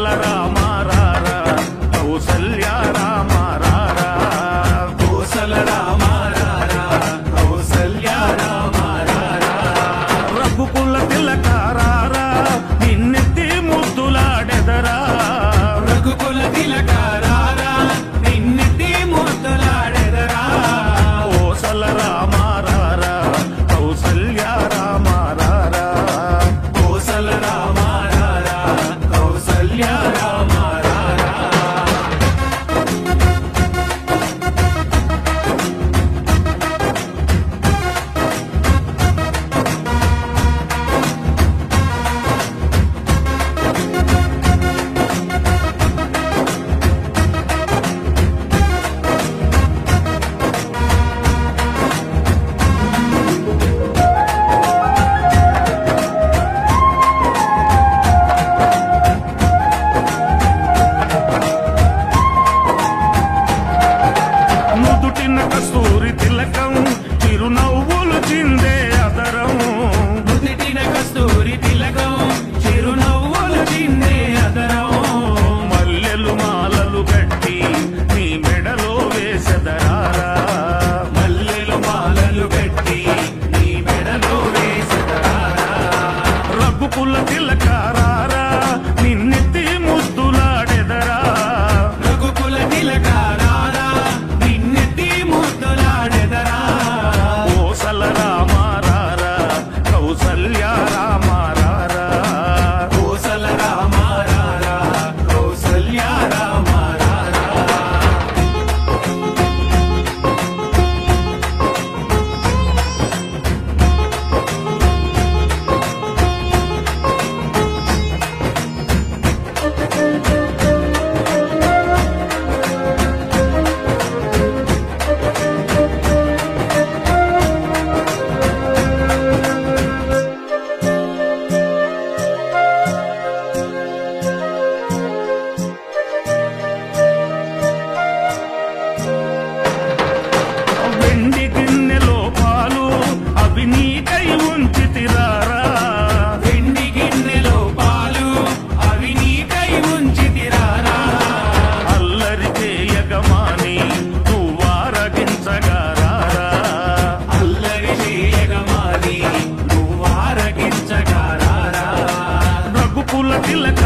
కోసల రామారారా కౌసల్య రామారారా కోసల రామారారా కౌసల్య రామారారా రఘుకుల తిలకారారా నిన్నెత్తి ముద్దులాడెదరా రఘుకుల తిలకారారా నిన్నెత్తి ముద్దులాడెదరా కోసల రామారారా కౌసల్య రామారారా కోసల రామారారా కౌసల్య రామారారా నుదుటిన కస్తూరి తిలకం చిరునవ్వులు చిందే అదరం నుదిటిన కస్తూరి తిలకం చిరునవ్వులు చిందే అదరం మల్లెలు మాలలు గట్టి నీ మెడలో వేసెదరారా మల్లెలు మాలలు కట్టి నీ మెడలో వేసెదరారా రఘుకుల తిలకారారా నిన్నెత్తి ముద్దులాడెదరా రఘుకుల తిలకారారా నిన్నెత్తి ముద్దులాడెదరా కోసల రామారారా కౌసల్య రామారారా కోసల రామారారా కౌసల్య రామారారా వెండి గిన్నెలో పాలు అవి నీకై ఉంచితిరారా వెండి గిన్నెలో పాలు అవి నీకై ఉంచితిరారా అల్లరి చేయగమాని నువ్వారగించగారారా అల్లరి చేయగమాని నువ్వారగించగారారా రఘుకుల తిలక